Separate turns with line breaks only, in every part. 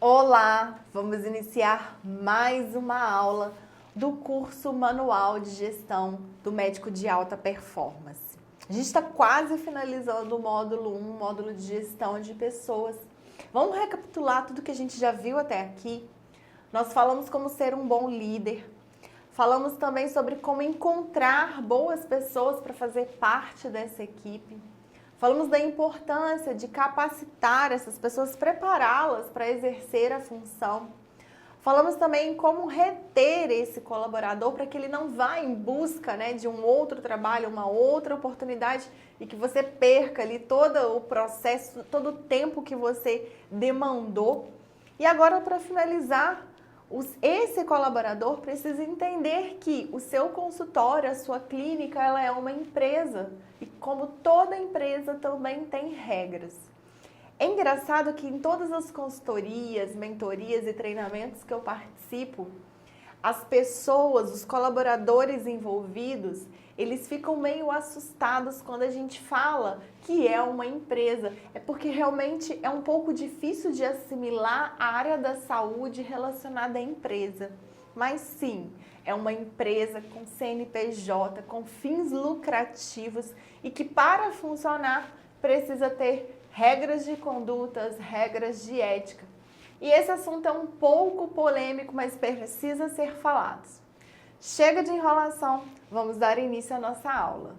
Olá! Vamos iniciar mais uma aula do curso Manual de Gestão do Médico de Alta Performance. A gente está quase finalizando o módulo 1, módulo de gestão de pessoas. Vamos recapitular tudo que a gente já viu até aqui. Nós falamos como ser um bom líder. Falamos também sobre como encontrar boas pessoas para fazer parte dessa equipe. Falamos da importância de capacitar essas pessoas, prepará-las para exercer a função. Falamos também como reter esse colaborador para que ele não vá em busca, de um outro trabalho, uma outra oportunidade e que você perca ali todo o processo, todo o tempo que você demandou. E agora, para finalizar, esse colaborador precisa entender que o seu consultório, a sua clínica, ela é uma empresa e como toda empresa também tem regras. É engraçado que em todas as consultorias, mentorias e treinamentos que eu participo, as pessoas, os colaboradores envolvidos, eles ficam meio assustados quando a gente fala que é uma empresa. É porque realmente é um pouco difícil de assimilar a área da saúde relacionada à empresa. Mas sim, é uma empresa com CNPJ, com fins lucrativos e que para funcionar precisa ter regras de condutas, regras de ética. E esse assunto é um pouco polêmico, mas precisa ser falado. Chega de enrolação, vamos dar início à nossa aula.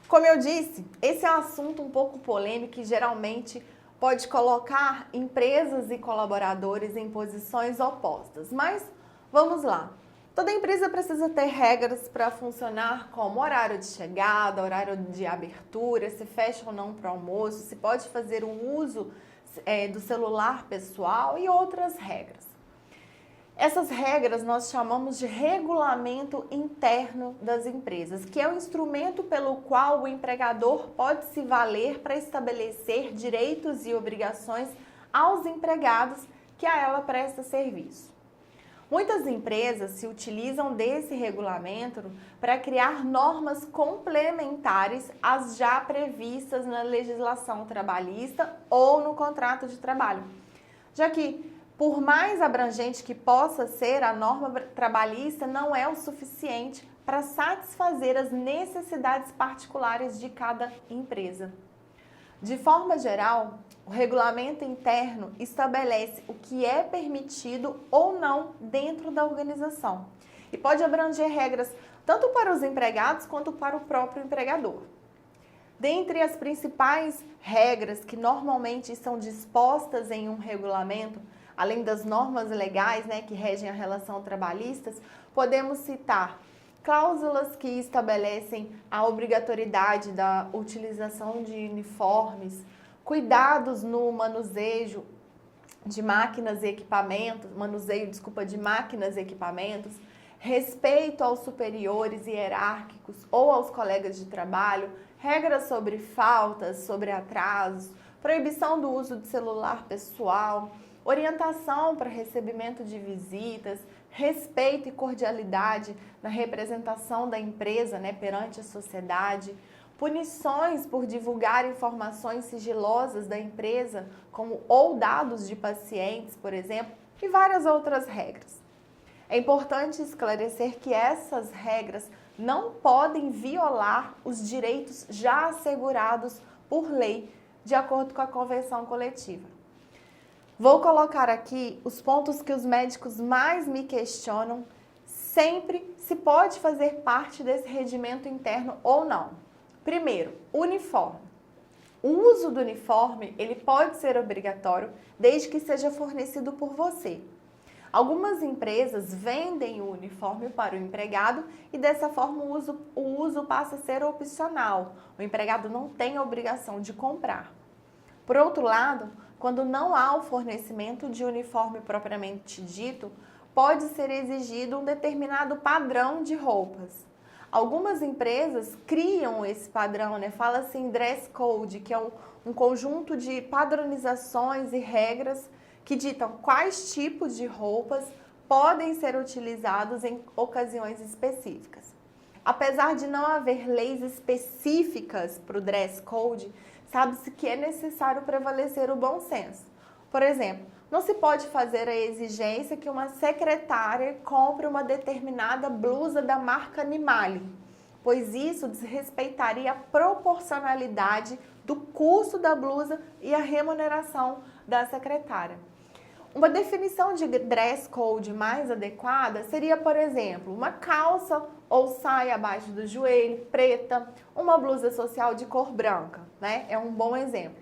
Como eu disse, esse é um assunto um pouco polêmico e geralmente pode colocar empresas e colaboradores em posições opostas. Mas vamos lá. Toda empresa precisa ter regras para funcionar, como horário de chegada, horário de abertura, se fecha ou não para o almoço, se pode fazer o uso do celular pessoal e outras regras. Essas regras nós chamamos de regulamento interno das empresas, que é o instrumento pelo qual o empregador pode se valer para estabelecer direitos e obrigações aos empregados que a ela presta serviço. Muitas empresas se utilizam desse regulamento para criar normas complementares às já previstas na legislação trabalhista ou no contrato de trabalho, já que, por mais abrangente que possa ser, a norma trabalhista não é o suficiente para satisfazer as necessidades particulares de cada empresa. De forma geral, o regulamento interno estabelece o que é permitido ou não dentro da organização e pode abranger regras tanto para os empregados quanto para o próprio empregador. Dentre as principais regras que normalmente são dispostas em um regulamento, além das normas legais, que regem a relação trabalhista, podemos citar cláusulas que estabelecem a obrigatoriedade da utilização de uniformes, cuidados no manuseio de máquinas e equipamentos, respeito aos superiores hierárquicos ou aos colegas de trabalho, regras sobre faltas, sobre atrasos, proibição do uso de celular pessoal, orientação para recebimento de visitas, respeito e cordialidade na representação da empresa, perante a sociedade, punições por divulgar informações sigilosas da empresa, ou dados de pacientes, por exemplo, e várias outras regras. É importante esclarecer que essas regras não podem violar os direitos já assegurados por lei, de acordo com a convenção coletiva. Vou colocar aqui os pontos que os médicos mais me questionam sempre se pode fazer parte desse regimento interno ou não. Primeiro, uniforme. O uso do uniforme, ele pode ser obrigatório desde que seja fornecido por você. Algumas empresas vendem o uniforme para o empregado e dessa forma o uso passa a ser opcional. O empregado não tem a obrigação de comprar. Por outro lado, quando não há o fornecimento de uniforme propriamente dito, pode ser exigido um determinado padrão de roupas. Algumas empresas criam esse padrão, fala-se em dress code, que é um conjunto de padronizações e regras que ditam quais tipos de roupas podem ser utilizados em ocasiões específicas. Apesar de não haver leis específicas para o dress code, sabe-se que é necessário prevalecer o bom senso. Por exemplo, Não se pode fazer a exigência que uma secretária compre uma determinada blusa da marca Animale, pois isso desrespeitaria a proporcionalidade do custo da blusa e a remuneração da secretária. Uma definição de dress code mais adequada seria, por exemplo, uma calça ou saia abaixo do joelho, preta, uma blusa social de cor branca, né? É um bom exemplo.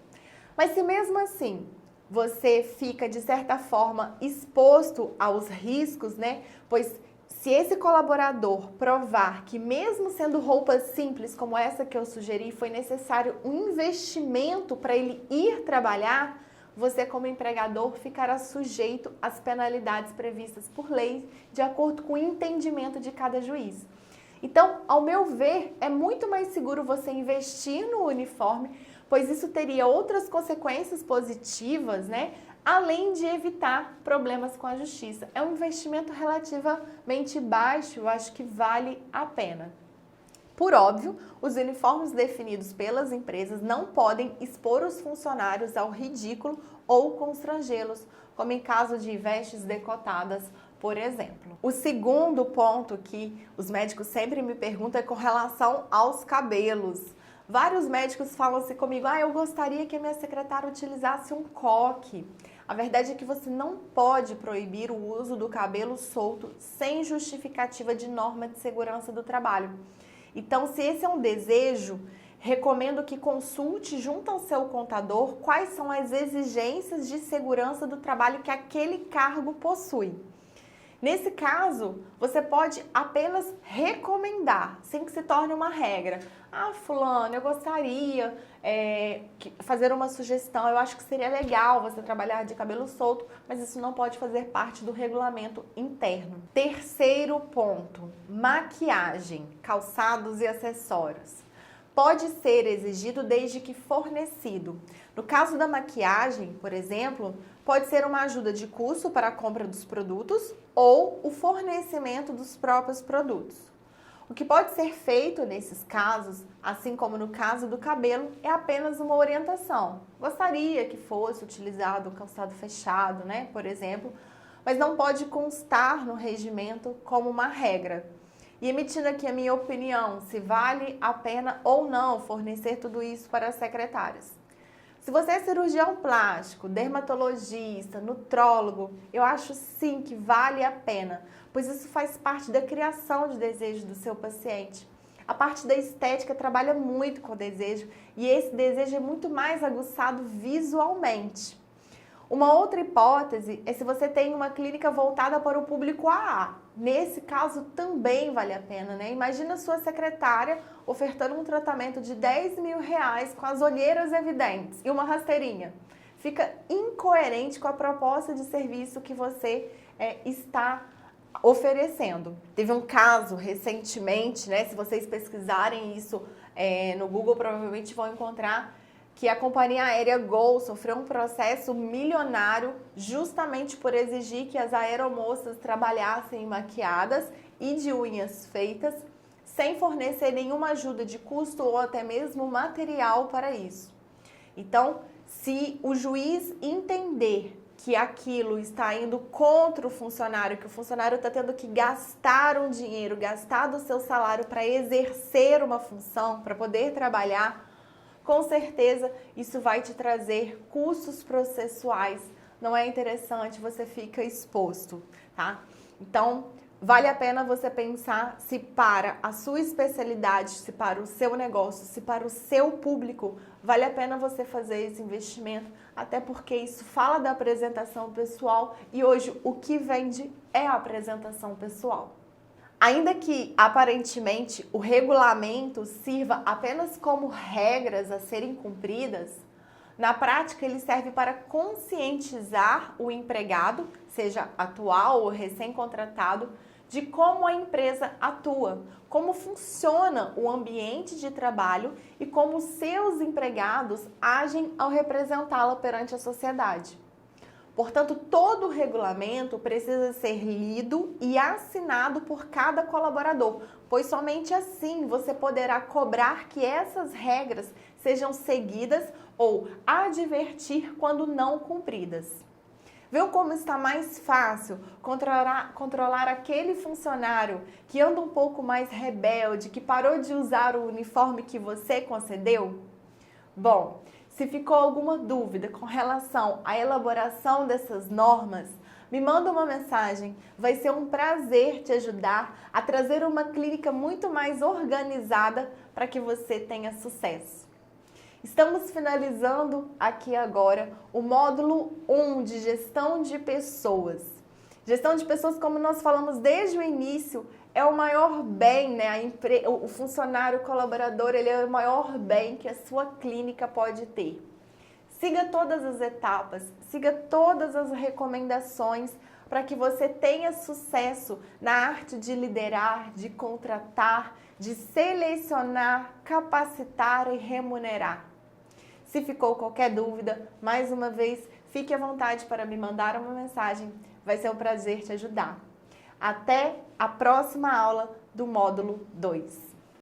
Mas se mesmo assim você fica, de certa forma, exposto aos riscos, né? Pois se esse colaborador provar que mesmo sendo roupas simples como essa que eu sugeri, foi necessário um investimento para ele ir trabalhar, você como empregador ficará sujeito às penalidades previstas por lei, de acordo com o entendimento de cada juiz. Então, ao meu ver, é muito mais seguro você investir no uniforme, pois isso teria outras consequências positivas, né? Além de evitar problemas com a justiça. É um investimento relativamente baixo, eu acho que vale a pena. Por óbvio, os uniformes definidos pelas empresas não podem expor os funcionários ao ridículo ou constrangê-los, como em caso de vestes decotadas, por exemplo. O segundo ponto que os médicos sempre me perguntam é com relação aos cabelos. Vários médicos falam assim comigo, eu gostaria que a minha secretária utilizasse um coque. A verdade é que você não pode proibir o uso do cabelo solto sem justificativa de norma de segurança do trabalho. Então, se esse é um desejo, recomendo que consulte junto ao seu contador quais são as exigências de segurança do trabalho que aquele cargo possui. Nesse caso, você pode apenas recomendar, sem que se torne uma regra. Fulano, eu gostaria fazer uma sugestão, eu acho que seria legal você trabalhar de cabelo solto, mas isso não pode fazer parte do regulamento interno. Terceiro ponto, maquiagem, calçados e acessórios. Pode ser exigido desde que fornecido. No caso da maquiagem, por exemplo, pode ser uma ajuda de custo para a compra dos produtos ou o fornecimento dos próprios produtos. O que pode ser feito nesses casos, assim como no caso do cabelo, é apenas uma orientação. Gostaria que fosse utilizado o calçado fechado, né, por exemplo, mas não pode constar no regimento como uma regra. E emitindo aqui a minha opinião, se vale a pena ou não fornecer tudo isso para as secretárias. Se você é cirurgião plástico, dermatologista, nutrólogo, eu acho sim que vale a pena, pois isso faz parte da criação de desejo do seu paciente. A parte da estética trabalha muito com o desejo e esse desejo é muito mais aguçado visualmente. Uma outra hipótese é se você tem uma clínica voltada para o público AA. Nesse caso também vale a pena, né? Imagina a sua secretária ofertando um tratamento de R$10.000 com as olheiras evidentes e uma rasteirinha. Fica incoerente com a proposta de serviço que você está oferecendo. Teve um caso recentemente, né? Se vocês pesquisarem isso no Google, provavelmente vão encontrar que a companhia aérea Gol sofreu um processo milionário justamente por exigir que as aeromoças trabalhassem maquiadas e de unhas feitas, sem fornecer nenhuma ajuda de custo ou até mesmo material para isso. Então, se o juiz entender que aquilo está indo contra o funcionário, que o funcionário está tendo que gastar um dinheiro, gastar do seu salário para exercer uma função, para poder trabalhar, com certeza isso vai te trazer custos processuais. Não é interessante, você fica exposto, tá? Então, vale a pena você pensar se para a sua especialidade, se para o seu negócio, se para o seu público, vale a pena você fazer esse investimento, até porque isso fala da apresentação pessoal e hoje o que vende é a apresentação pessoal. Ainda que, aparentemente, o regulamento sirva apenas como regras a serem cumpridas, na prática ele serve para conscientizar o empregado, seja atual ou recém-contratado, de como a empresa atua, como funciona o ambiente de trabalho e como seus empregados agem ao representá-la perante a sociedade. Portanto, todo o regulamento precisa ser lido e assinado por cada colaborador, pois somente assim você poderá cobrar que essas regras sejam seguidas ou advertir quando não cumpridas. Viu como está mais fácil controlar aquele funcionário que anda um pouco mais rebelde, que parou de usar o uniforme que você concedeu? Bom, se ficou alguma dúvida com relação à elaboração dessas normas, me manda uma mensagem. Vai ser um prazer te ajudar a trazer uma clínica muito mais organizada para que você tenha sucesso. Estamos finalizando aqui agora o módulo 1 de gestão de pessoas. Gestão de pessoas, como nós falamos desde o início, é o maior bem, né? O funcionário colaborador, ele é o maior bem que a sua clínica pode ter. Siga todas as etapas, siga todas as recomendações para que você tenha sucesso na arte de liderar, de contratar, de selecionar, capacitar e remunerar. Se ficou qualquer dúvida, mais uma vez, fique à vontade para me mandar uma mensagem. Vai ser um prazer te ajudar. Até a próxima aula do módulo 2.